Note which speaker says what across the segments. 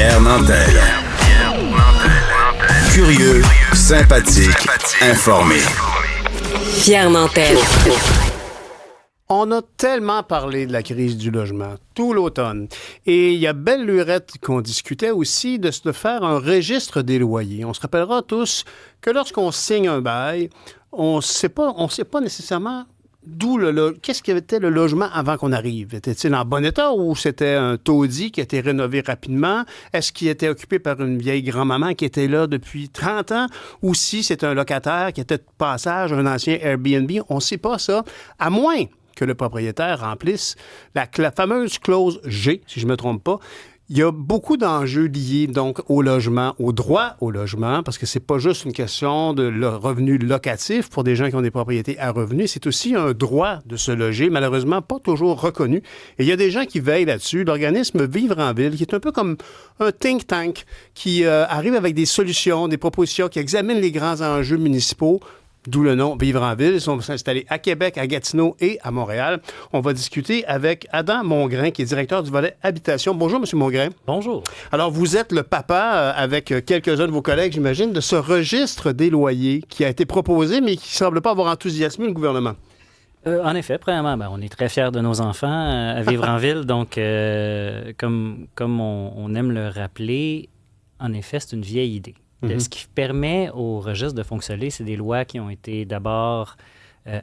Speaker 1: Pierre Nantel. Curieux, sympathique, informé.
Speaker 2: Pierre Nantel.
Speaker 3: On a tellement parlé de la crise du logement tout l'automne. Et il y a belle lurette qu'on discutait aussi de faire un registre des loyers. On se rappellera tous que lorsqu'on signe un bail, on sait pas nécessairement qu'est-ce qu'était le logement avant qu'on arrive. Était-il en bon état ou c'était un taudis qui a été rénové rapidement? Est-ce qu'il était occupé par une vieille grand-maman qui était là depuis 30 ans? Ou si c'est un locataire qui était de passage, un ancien Airbnb? On ne sait pas ça, à moins que le propriétaire remplisse la fameuse clause G, si je ne me trompe pas. Il y a beaucoup d'enjeux liés donc au logement, au droit au logement, parce que c'est pas juste une question de revenu locatif pour des gens qui ont des propriétés à revenus, c'est aussi un droit de se loger, malheureusement pas toujours reconnu. Et il y a des gens qui veillent là-dessus. L'organisme Vivre en Ville, qui est un peu comme un think tank, qui arrive avec des solutions, des propositions, qui examinent les grands enjeux municipaux. D'où le nom Vivre en Ville. Ils sont installés à Québec, à Gatineau et à Montréal. On va discuter avec Adam Mongrain, qui est directeur du volet Habitation. Bonjour, M. Mongrain.
Speaker 4: Bonjour.
Speaker 3: Alors, vous êtes le papa, avec quelques-uns de vos collègues, j'imagine, de ce registre des loyers qui a été proposé, mais qui ne semble pas avoir enthousiasmé le gouvernement.
Speaker 4: En effet, premièrement, on est très fiers de nos enfants à Vivre en Ville. Donc, comme on aime le rappeler, en effet, c'est une vieille idée. Ce qui permet au registre de fonctionner, c'est des lois qui ont été d'abord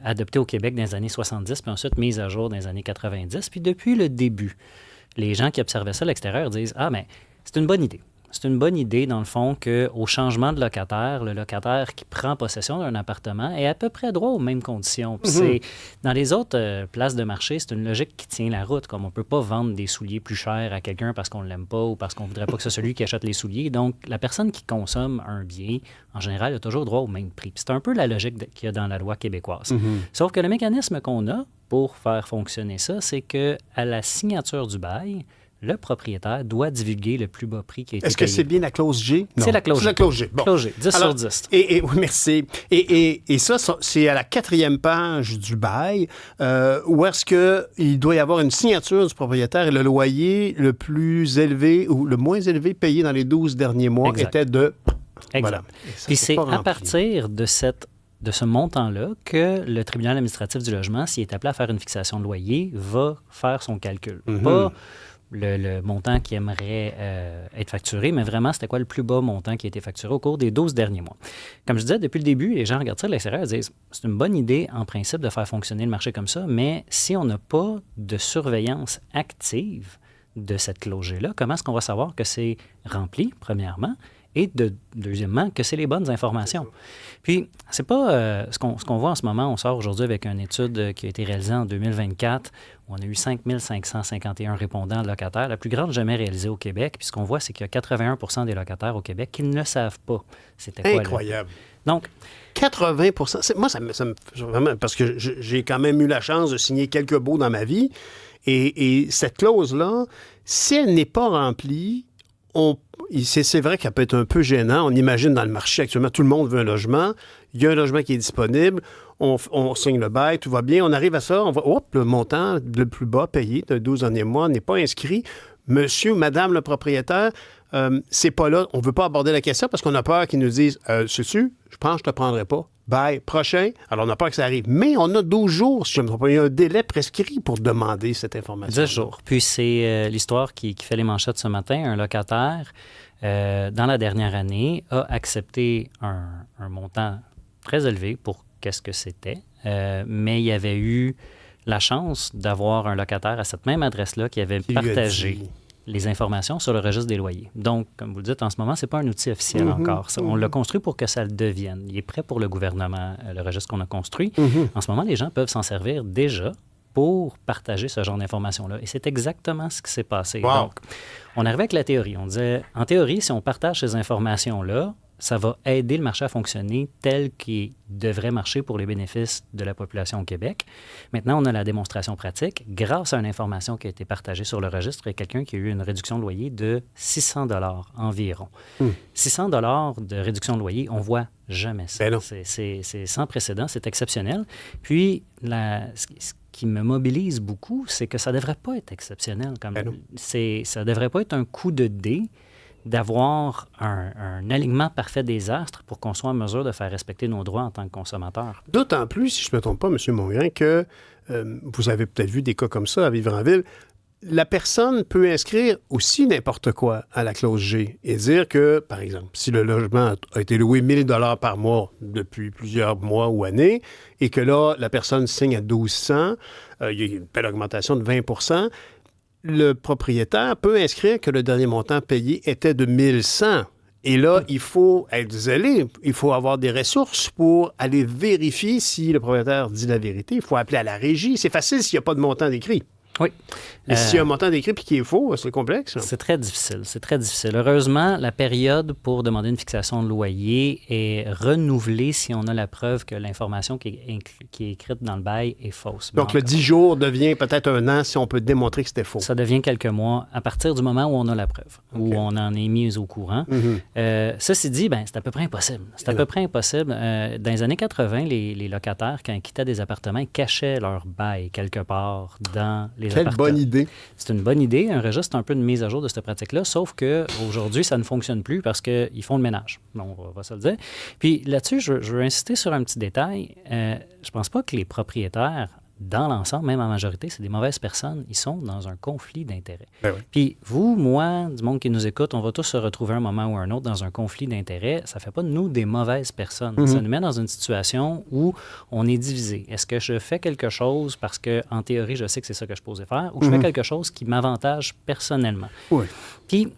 Speaker 4: adoptées au Québec dans les années 70, puis ensuite mises à jour dans les années 90. Puis depuis le début, les gens qui observaient ça à l'extérieur disent « Ah, mais c'est une bonne idée. » C'est une bonne idée, dans le fond, qu'au changement de locataire, le locataire qui prend possession d'un appartement est à peu près droit aux mêmes conditions. Puis c'est, dans les autres places de marché, c'est une logique qui tient la route. Comme on ne peut pas vendre des souliers plus chers à quelqu'un parce qu'on ne l'aime pas ou parce qu'on ne voudrait pas que ce soit celui qui achète les souliers. Donc, la personne qui consomme un bien, en général, a toujours droit au même prix. Puis c'est un peu la logique qu'il y a dans la loi québécoise. Sauf que le mécanisme qu'on a pour faire fonctionner ça, c'est qu'à la signature du bail, le propriétaire doit divulguer le plus bas prix qui a été
Speaker 3: Est-ce que
Speaker 4: payé.
Speaker 3: c'est bien la clause G? Non.
Speaker 4: C'est la clause G.
Speaker 3: C'est la clause G. Bon.
Speaker 4: Clause G, 10
Speaker 3: Alors,
Speaker 4: sur 10.
Speaker 3: Oui, merci. Et ça, c'est à la 4e page du bail, où est-ce qu'il doit y avoir une signature du propriétaire et le loyer le plus élevé ou le moins élevé payé dans les 12 derniers mois était de...
Speaker 4: Exact.
Speaker 3: Voilà.
Speaker 4: Puis c'est à partir de ce montant-là que le tribunal administratif du logement, s'il est appelé à faire une fixation de loyer, va faire son calcul. Pas le montant qui aimerait être facturé, mais vraiment, c'était quoi le plus bas montant qui a été facturé au cours des 12 derniers mois. Comme je disais, depuis le début, les gens regardent ça de l'extérieur et disent « C'est une bonne idée, en principe, de faire fonctionner le marché comme ça, mais si on n'a pas de surveillance active de cette clause G-là, comment est-ce qu'on va savoir que c'est rempli, premièrement, et deuxièmement, que c'est les bonnes informations. » Puis, c'est pas ce qu'on voit en ce moment. On sort aujourd'hui avec une étude qui a été réalisée en 2024 où on a eu 5 551 répondants locataires, la plus grande jamais réalisée au Québec. Puis, ce qu'on voit, c'est qu'il y a 81 % des locataires au Québec qui ne savent pas c'était quoi.
Speaker 3: Incroyable.
Speaker 4: Donc,
Speaker 3: 80 moi, ça me vraiment, parce que j'ai quand même eu la chance de signer quelques baux dans ma vie. Et cette clause-là, si elle n'est pas remplie, c'est vrai qu'elle peut être un peu gênant. On imagine dans le marché actuellement, tout le monde veut un logement. Il y a un logement qui est disponible. On signe le bail, tout va bien. On arrive à ça, on voit, le montant le plus bas payé de 12 derniers mois n'est pas inscrit. Monsieur ou madame le propriétaire, c'est pas là. On ne veut pas aborder la question parce qu'on a peur qu'ils nous disent sais-tu, je pense que je ne te prendrai pas. Bail prochain. Alors, on n'a pas que ça arrive. Mais on a 12 jours, si je ne me trompe pas. Il y a un délai prescrit pour demander cette information.
Speaker 4: 10 jours. Puis c'est l'histoire qui fait les manchettes ce matin. Un locataire, dans la dernière année, a accepté un montant très élevé pour qu'est-ce que c'était. Mais il y avait eu la chance d'avoir un locataire à cette même adresse-là qui avait partagé les informations sur le registre des loyers. Donc, comme vous le dites, en ce moment, ce n'est pas un outil officiel encore. On l'a construit pour que ça le devienne. Il est prêt pour le gouvernement, le registre qu'on a construit. En ce moment, les gens peuvent s'en servir déjà pour partager ce genre d'informations-là. Et c'est exactement ce qui s'est passé.
Speaker 3: Wow.
Speaker 4: Donc, on arrivait avec la théorie. On disait, en théorie, si on partage ces informations-là, ça va aider le marché à fonctionner tel qu'il devrait marcher pour les bénéfices de la population au Québec. Maintenant, on a la démonstration pratique. Grâce à une information qui a été partagée sur le registre, il y a quelqu'un qui a eu une réduction de loyer de 600 $ environ. 600 $ de réduction de loyer, on voit jamais ça. C'est sans précédent, c'est exceptionnel. Puis, ce qui me mobilise beaucoup, c'est que ça ne devrait pas être exceptionnel. Ça ne devrait pas être un coup de dé d'avoir un alignement parfait des astres pour qu'on soit en mesure de faire respecter nos droits en tant que consommateurs.
Speaker 3: D'autant plus, si je ne me trompe pas, M. Mongrain, que vous avez peut-être vu des cas comme ça à Vivre-en-Ville. La personne peut inscrire aussi n'importe quoi à la clause G et dire que, par exemple, si le logement a été loué 1 000 $ par mois depuis plusieurs mois ou années et que là, la personne signe à 1 200, il y a une belle augmentation de 20 %, le propriétaire peut inscrire que le dernier montant payé était de 1 100. Et là, il faut être zélé, il faut avoir des ressources pour aller vérifier si le propriétaire dit la vérité. Il faut appeler à la régie. C'est facile s'il n'y a pas de montant d'écrit.
Speaker 4: Oui.
Speaker 3: Mais s'il y a un montant d'écrit et qui est faux, c'est complexe.
Speaker 4: C'est très difficile. C'est très difficile. Heureusement, la période pour demander une fixation de loyer est renouvelée si on a la preuve que l'information qui est écrite dans le bail est fausse.
Speaker 3: Donc, le 10 jours devient peut-être 1 an si on peut démontrer que c'était faux.
Speaker 4: Ça devient quelques mois à partir du moment où on a la preuve, où on en est mis au courant. Ceci dit, c'est à peu près impossible. C'est à peu près impossible. Dans les années 80, les locataires, quand ils quittaient des appartements, ils cachaient leur bail quelque part dans les appartements.
Speaker 3: Quelle bonne idée.
Speaker 4: C'est une bonne idée, un registre un peu de mise à jour de cette pratique-là, sauf qu'aujourd'hui, ça ne fonctionne plus parce qu'ils font le ménage. On va se le dire. Puis là-dessus, je veux insister sur un petit détail. Je pense pas que les propriétaires, dans l'ensemble, même en majorité, c'est des mauvaises personnes. Ils sont dans un conflit d'intérêts.
Speaker 3: Ben oui.
Speaker 4: Puis vous, moi, du monde qui nous écoute, on va tous se retrouver à un moment ou à un autre dans un conflit d'intérêts. Ça fait pas de nous des mauvaises personnes. Ça nous met dans une situation où on est divisé. Est-ce que je fais quelque chose parce que, en théorie, je sais que c'est ça que je posais faire, ou je fais quelque chose qui m'avantage personnellement?
Speaker 3: Oui.
Speaker 4: Puis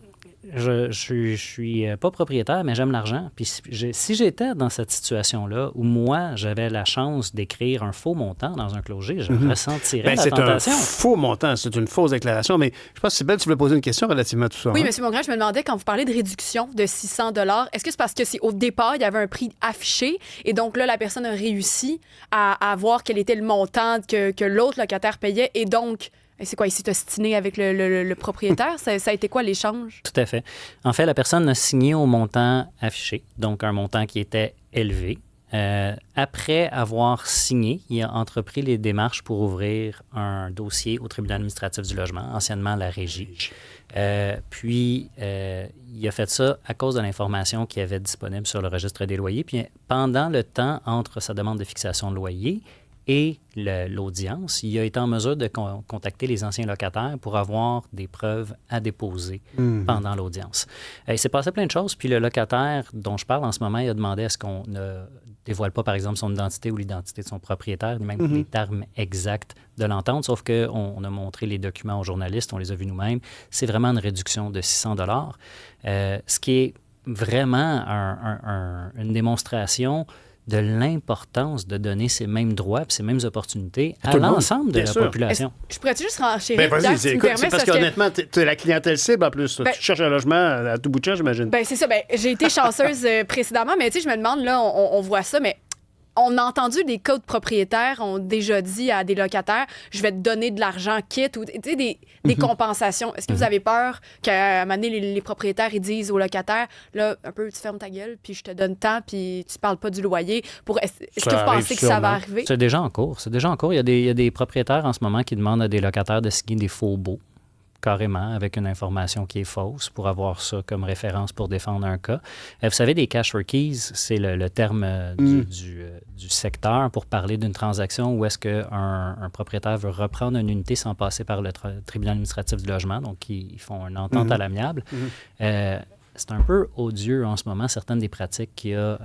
Speaker 4: je suis pas propriétaire, mais j'aime l'argent. Puis si j'étais dans cette situation-là, où moi, j'avais la chance d'écrire un faux montant dans un clause G, je ressentirais la tentation.
Speaker 3: C'est un faux montant, c'est une fausse déclaration, mais je pense que Sybelle, tu voulais poser une question relativement à tout ça.
Speaker 5: Oui, M. Mongrain, je me demandais, quand vous parlez de réduction de 600 $, est-ce que c'est parce que au départ, il y avait un prix affiché et donc là, la personne a réussi à voir quel était le montant que l'autre locataire payait et donc... C'est quoi, il s'est ostiné avec le propriétaire? Ça a été quoi l'échange?
Speaker 4: Tout à fait. En fait, la personne a signé au montant affiché, donc un montant qui était élevé. Après avoir signé, il a entrepris les démarches pour ouvrir un dossier au tribunal administratif du logement, anciennement la Régie. Puis, il a fait ça à cause de l'information qu'il y avait disponible sur le registre des loyers. Puis, pendant le temps entre sa demande de fixation de loyer et l'audience, il a été en mesure de contacter les anciens locataires pour avoir des preuves à déposer pendant l'audience. Il s'est passé plein de choses, puis le locataire dont je parle en ce moment, il a demandé à ce qu'on ne dévoile pas, par exemple, son identité ou l'identité de son propriétaire, ni même les termes exacts de l'entente, sauf qu'on a montré les documents aux journalistes, on les a vus nous-mêmes. C'est vraiment une réduction de 600 $, ce qui est vraiment une démonstration de l'importance de donner ces mêmes droits et ces mêmes opportunités à l'ensemble de la population.
Speaker 5: Je pourrais-tu juste renchérir?
Speaker 3: C'est parce qu'honnêtement, tu es la clientèle cible en plus. Tu cherches un logement à tout bout de champ, j'imagine.
Speaker 5: C'est ça. J'ai été chanceuse précédemment, mais tu sais, je me demande, là, on voit ça, mais on a entendu des cas de propriétaires ont déjà dit à des locataires, je vais te donner de l'argent quitte ou des compensations. Est-ce que vous avez peur qu'à un moment donné, les propriétaires ils disent aux locataires, là, un peu, tu fermes ta gueule, puis je te donne tant, puis tu parles pas du loyer. Est-ce que vous pensez que ça va arriver?
Speaker 4: C'est déjà en cours. Il y a des propriétaires en ce moment qui demandent à des locataires de signer des faux baux, carrément, avec une information qui est fausse pour avoir ça comme référence pour défendre un cas. Vous savez, des cash for keys, c'est le terme du secteur pour parler d'une transaction où est-ce qu'un propriétaire veut reprendre une unité sans passer par le tribunal administratif du logement, donc ils font une entente à l'amiable. C'est un peu odieux en ce moment, certaines des pratiques qu'il y a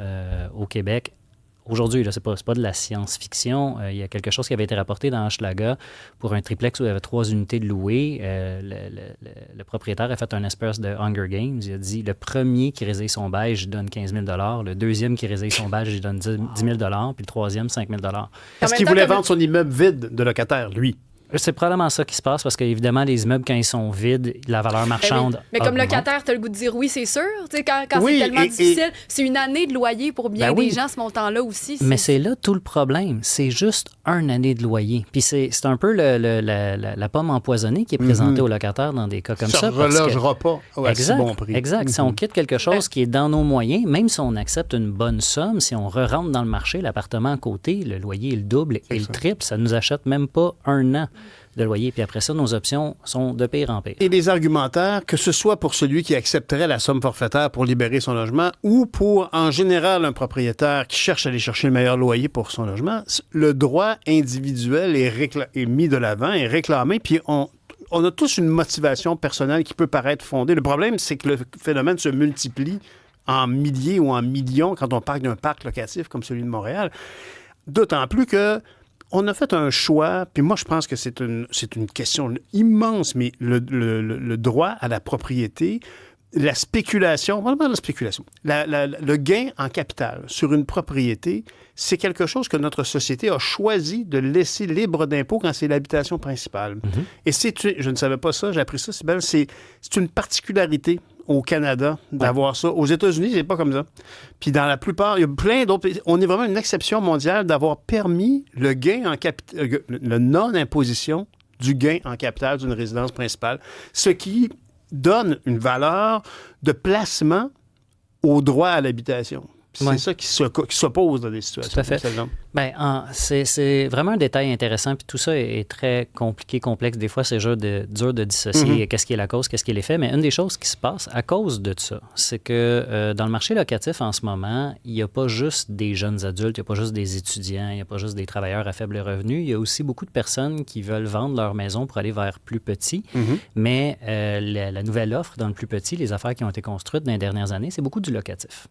Speaker 4: au Québec. Aujourd'hui, c'est pas de la science-fiction. Il y a quelque chose qui avait été rapporté dans Hochelaga pour un triplex où il y avait 3 unités de louer. Le propriétaire a fait un espèce de Hunger Games. Il a dit, le premier qui résille son bail, je donne 15 000 $. Le deuxième qui résille son bail, je donne 10 000 $. Puis le troisième, 5 000 $.
Speaker 3: Est-ce qu'il voulait vendre son immeuble vide de locataire, lui?
Speaker 4: C'est probablement ça qui se passe parce qu'évidemment, les immeubles, quand ils sont vides, la valeur marchande.
Speaker 5: Mais comme locataire, tu as le goût de dire oui, c'est sûr. Quand c'est tellement difficile, c'est une année de loyer pour bien des gens, ce montant-là aussi.
Speaker 4: Mais c'est là tout le problème. C'est juste une année de loyer. Puis c'est un peu la pomme empoisonnée qui est présentée aux locataires dans des cas comme ça.
Speaker 3: Ça ne relogera pas à si bon prix.
Speaker 4: Exact. Si on quitte quelque chose qui est dans nos moyens, même si on accepte une bonne somme, si on re-rentre dans le marché, l'appartement à côté, le loyer est le double et le triple, ça ne nous achète même pas un an. de loyer. Puis après ça, nos options sont de pire en pire.
Speaker 3: Et les argumentaires, que ce soit pour celui qui accepterait la somme forfaitaire pour libérer son logement ou pour, en général, un propriétaire qui cherche à aller chercher le meilleur loyer pour son logement, le droit individuel est mis de l'avant, est réclamé, puis on a tous une motivation personnelle qui peut paraître fondée. Le problème, c'est que le phénomène se multiplie en milliers ou en millions quand on parle d'un parc locatif comme celui de Montréal. D'autant plus que on a fait un choix, puis moi, je pense que c'est une question immense, mais le droit à la propriété, la spéculation, vraiment la spéculation, le gain en capital sur une propriété, c'est quelque chose que notre société a choisi de laisser libre d'impôt quand c'est l'habitation principale. Et je ne savais pas ça, j'ai appris ça, c'est une particularité au Canada d'avoir ça. Aux États-Unis, c'est pas comme ça. Puis dans la plupart, il y a plein d'autres pays. On est vraiment une exception mondiale d'avoir permis le gain en capital, le non-imposition du gain en capital d'une résidence principale, ce qui donne une valeur de placement au droit à l'habitation. C'est ça qui s'oppose dans des situations comme celle-là.
Speaker 4: Bien, c'est vraiment un détail intéressant. Puis tout ça est très compliqué, complexe. Des fois, c'est dur de dissocier qu'est-ce qui est la cause, qu'est-ce qui est l'effet. Mais une des choses qui se passe à cause de ça, c'est que dans le marché locatif en ce moment, il n'y a pas juste des jeunes adultes, il n'y a pas juste des étudiants, il n'y a pas juste des travailleurs à faible revenu. Il y a aussi beaucoup de personnes qui veulent vendre leur maison pour aller vers plus petit. Mais la nouvelle offre dans le plus petit, les affaires qui ont été construites dans les dernières années, c'est beaucoup du locatif.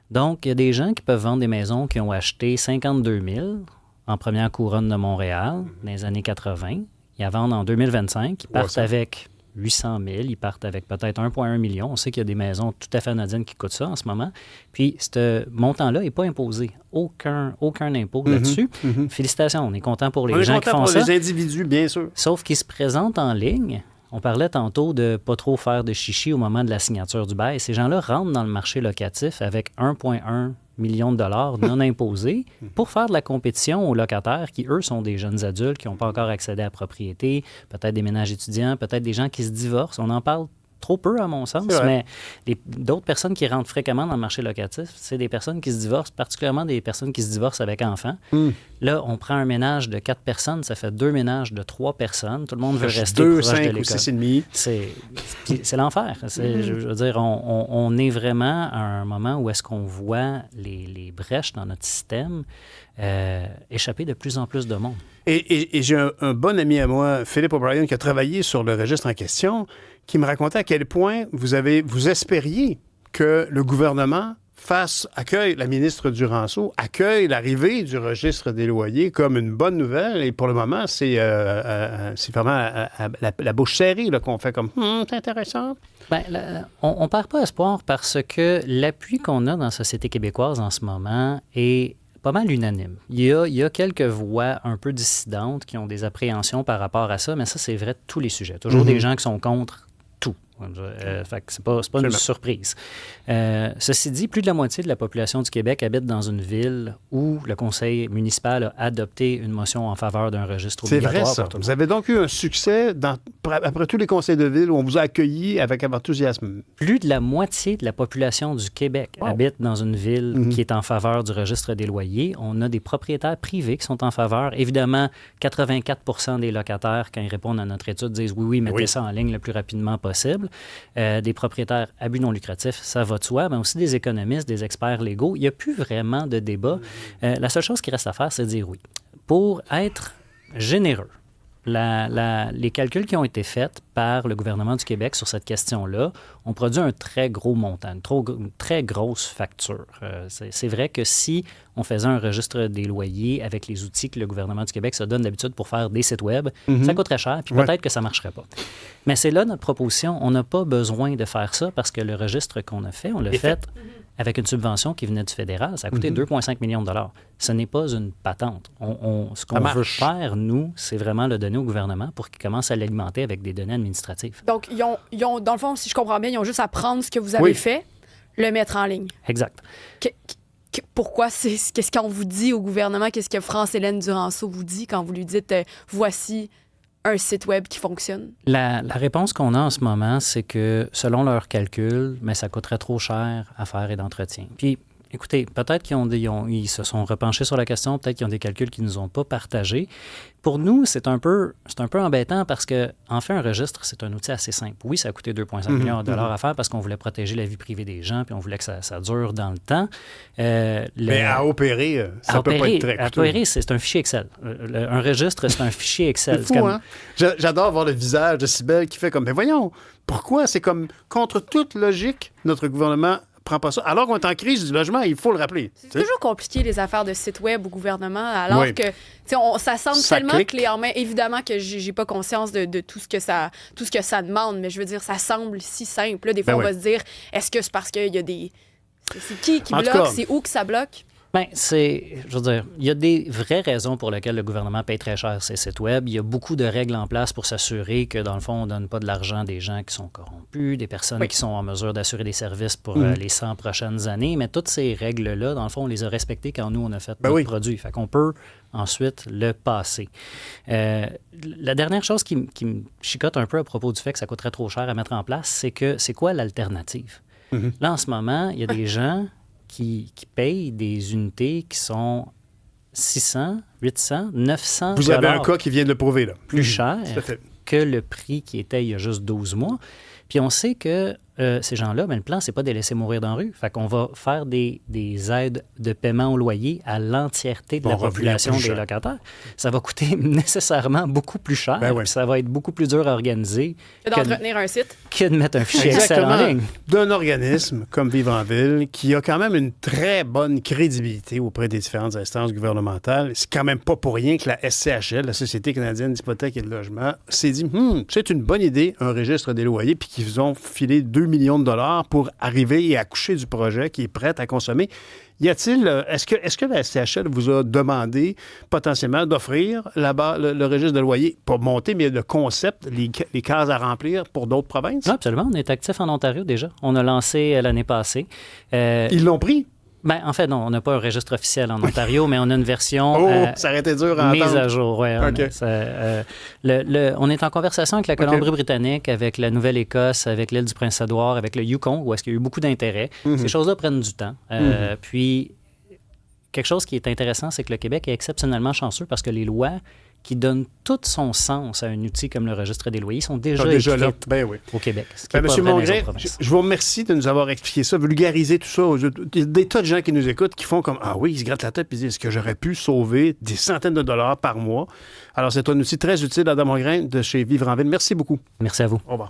Speaker 4: Donc, il y a des gens qui peuvent vendre des maisons qui ont acheté 52 000 en première couronne de Montréal dans les années 80. Ils la vendent en 2025. Ils partent avec 800 000. Ils partent avec peut-être 1,1 million. On sait qu'il y a des maisons tout à fait anodines qui coûtent ça en ce moment. Puis, ce montant-là n'est pas imposé. Aucun impôt là-dessus. Félicitations. On est content pour les gens qui font ça.
Speaker 3: On est content pour les individus, bien sûr.
Speaker 4: Sauf qu'ils se présentent en ligne. On parlait tantôt de pas trop faire de chichi au moment de la signature du bail. Ces gens-là rentrent dans le marché locatif avec 1,1 million de dollars non imposés pour faire de la compétition aux locataires qui, eux, sont des jeunes adultes qui n'ont pas encore accédé à la propriété, peut-être des ménages étudiants, peut-être des gens qui se divorcent. On en parle trop peu, à mon sens, mais d'autres personnes qui rentrent fréquemment dans le marché locatif, c'est des personnes qui se divorcent, particulièrement des personnes qui se divorcent avec enfants. Là, on prend un ménage de 4 personnes, ça fait 2 ménages de 3 personnes. Tout le monde veut rester proche de l'école.
Speaker 3: 2, 5 ou 6,5.
Speaker 4: C'est l'enfer. Je veux dire, on est vraiment à un moment où est-ce qu'on voit les brèches dans notre système échapper de plus en plus de monde.
Speaker 3: Et j'ai un bon ami à moi, Philippe O'Brien, qui a travaillé sur le registre en question, qui me racontait à quel point vous espériez que le gouvernement accueille la ministre Duranceau, accueille l'arrivée du registre des loyers comme une bonne nouvelle. Et pour le moment, c'est vraiment la bouche serrée là, qu'on fait comme « c'est intéressant ».
Speaker 4: On ne perd pas espoir parce que l'appui qu'on a dans la société québécoise en ce moment est pas mal unanime. Il y a quelques voix un peu dissidentes qui ont des appréhensions par rapport à ça, mais ça, c'est vrai de tous les sujets. Toujours des gens qui sont contre tout. Fait que c'est pas une surprise. Ceci dit, plus de la moitié de la population du Québec habite dans une ville où le conseil municipal a adopté une motion en faveur d'un registre obligatoire.
Speaker 3: C'est vrai, ça. Vous avez donc eu un succès après tous les conseils de ville où on vous a accueilli avec enthousiasme.
Speaker 4: Plus de la moitié de la population du Québec habite dans une ville qui est en faveur du registre des loyers. On a des propriétaires privés qui sont en faveur. Évidemment, 84 des locataires, quand ils répondent à notre étude, disent oui, mettez ça en ligne le plus rapidement possible. Des propriétaires à but non lucratif, ça va de soi, mais aussi des économistes, des experts légaux. Il n'y a plus vraiment de débat. La seule chose qui reste à faire, c'est de dire oui. Pour être généreux, les calculs qui ont été faits par le gouvernement du Québec sur cette question-là ont produit un très gros montant, une très grosse facture. C'est vrai que si on faisait un registre des loyers avec les outils que le gouvernement du Québec se donne d'habitude pour faire des sites web, ça coûterait cher, puis peut-être que ça ne marcherait pas. Mais c'est là notre proposition. On n'a pas besoin de faire ça parce que le registre qu'on a fait, on l'a fait avec une subvention qui venait du fédéral. Ça a coûté 2,5 millions de dollars. Ce n'est pas une patente. Ce qu'on veut faire, nous, c'est vraiment le donner au gouvernement pour qu'il commence à l'alimenter avec des données administratives.
Speaker 5: Donc, ils ont, dans le fond, si je comprends bien, ils ont juste à prendre ce que vous avez fait, le mettre en ligne.
Speaker 4: Exact.
Speaker 5: Pourquoi? Qu'est-ce qu'on vous dit au gouvernement? Qu'est-ce que France-Hélène Duranceau vous dit quand vous lui dites voici un site web qui fonctionne?
Speaker 4: La réponse qu'on a en ce moment, c'est que selon leurs calculs, mais ça coûterait trop cher à faire et d'entretien. Puis, Écoutez, peut-être ils se sont repenchés sur la question, peut-être qu'ils ont des calculs qu'ils ne nous ont pas partagés. Pour nous, c'est un peu embêtant parce que, en fait, un registre, c'est un outil assez simple. Oui, ça a coûté 2,5 millions de dollars à faire parce qu'on voulait protéger la vie privée des gens puis on voulait que ça dure dans le temps.
Speaker 3: Mais à opérer, ça peut pas être très coûteux.
Speaker 4: À opérer, c'est un fichier Excel. Un registre, c'est un fichier Excel.
Speaker 3: C'est fou, hein? J'adore voir le visage de Cybèle qui fait comme, mais voyons, pourquoi? C'est comme contre toute logique, notre gouvernement prend pas ça. Alors qu'on est en crise du logement, il faut le rappeler.
Speaker 5: C'est toujours compliqué, les affaires de site web au gouvernement, alors que ça semble tellement clé en main. Évidemment que j'ai pas conscience de tout ce que ça demande, mais je veux dire, ça semble si simple. Là, des fois, on va se dire, est-ce que c'est parce qu'il y a des... C'est qui bloque? C'est où que ça bloque?
Speaker 4: Bien, je veux dire, il y a des vraies raisons pour lesquelles le gouvernement paye très cher ses sites web. Il y a beaucoup de règles en place pour s'assurer que, dans le fond, on ne donne pas de l'argent à des gens qui sont corrompus, des personnes qui sont en mesure d'assurer des services pour les 100 prochaines années. Mais toutes ces règles-là, dans le fond, on les a respectées quand nous, on a fait notre produit. Fait qu'on peut ensuite le passer. La dernière chose qui me chicote un peu à propos du fait que ça coûterait trop cher à mettre en place, c'est quoi l'alternative? Là, en ce moment, il y a des gens qui payent des unités qui sont 600, 800, 900
Speaker 3: Vous avez un cas qui vient de le prouver, là.
Speaker 4: Plus cher que le prix qui était il y a juste 12 mois. Puis on sait que ces gens-là, le plan, c'est pas de les laisser mourir dans la rue. Fait qu'on va faire des aides de paiement au loyer à l'entièreté de la population des locataires. Ça va coûter nécessairement beaucoup plus cher. Puis ça va être beaucoup plus dur à organiser
Speaker 5: d'entretenir un site.
Speaker 4: Que de mettre un fichier Excel en ligne.
Speaker 3: D'un organisme comme Vivre en Ville, qui a quand même une très bonne crédibilité auprès des différentes instances gouvernementales. C'est quand même pas pour rien que la SCHL, la Société canadienne d'hypothèque et de logement, s'est dit, c'est une bonne idée, un registre des loyers, puis qu'ils ont filé 2 millions de dollars pour arriver et accoucher du projet qui est prêt à consommer. Est-ce que la SCHL vous a demandé potentiellement d'offrir là-bas le registre de loyer, pas monter, mais le concept, les cases à remplir pour d'autres provinces?
Speaker 4: Oui, absolument. On est actif en Ontario déjà. On a lancé l'année passée.
Speaker 3: Ils l'ont pris?
Speaker 4: Ben, en fait, non, on n'a pas un registre officiel en Ontario, mais on a une version
Speaker 3: ça aurait été dur à
Speaker 4: mise
Speaker 3: entendre.
Speaker 4: à jour. Ouais, on est en conversation avec la Colombie-Britannique, avec la Nouvelle-Écosse, avec l'île du Prince-Édouard, avec le Yukon, où est-ce qu'il y a eu beaucoup d'intérêt. Ces choses-là prennent du temps. Puis, quelque chose qui est intéressant, c'est que le Québec est exceptionnellement chanceux parce que les lois qui donnent tout son sens à un outil comme le registre des loyers sont déjà écrites au Québec.
Speaker 3: Monsieur Mongrain, je vous remercie de nous avoir expliqué ça, vulgariser tout ça. Il y a des tas de gens qui nous écoutent qui font comme « Ah oui, ils se grattent la tête et disent « Est-ce que j'aurais pu sauver des centaines de dollars par mois? » Alors, c'est un outil très utile, Adam Mongrain, de chez Vivre en Ville. Merci beaucoup.
Speaker 4: Merci à vous.
Speaker 3: Au revoir.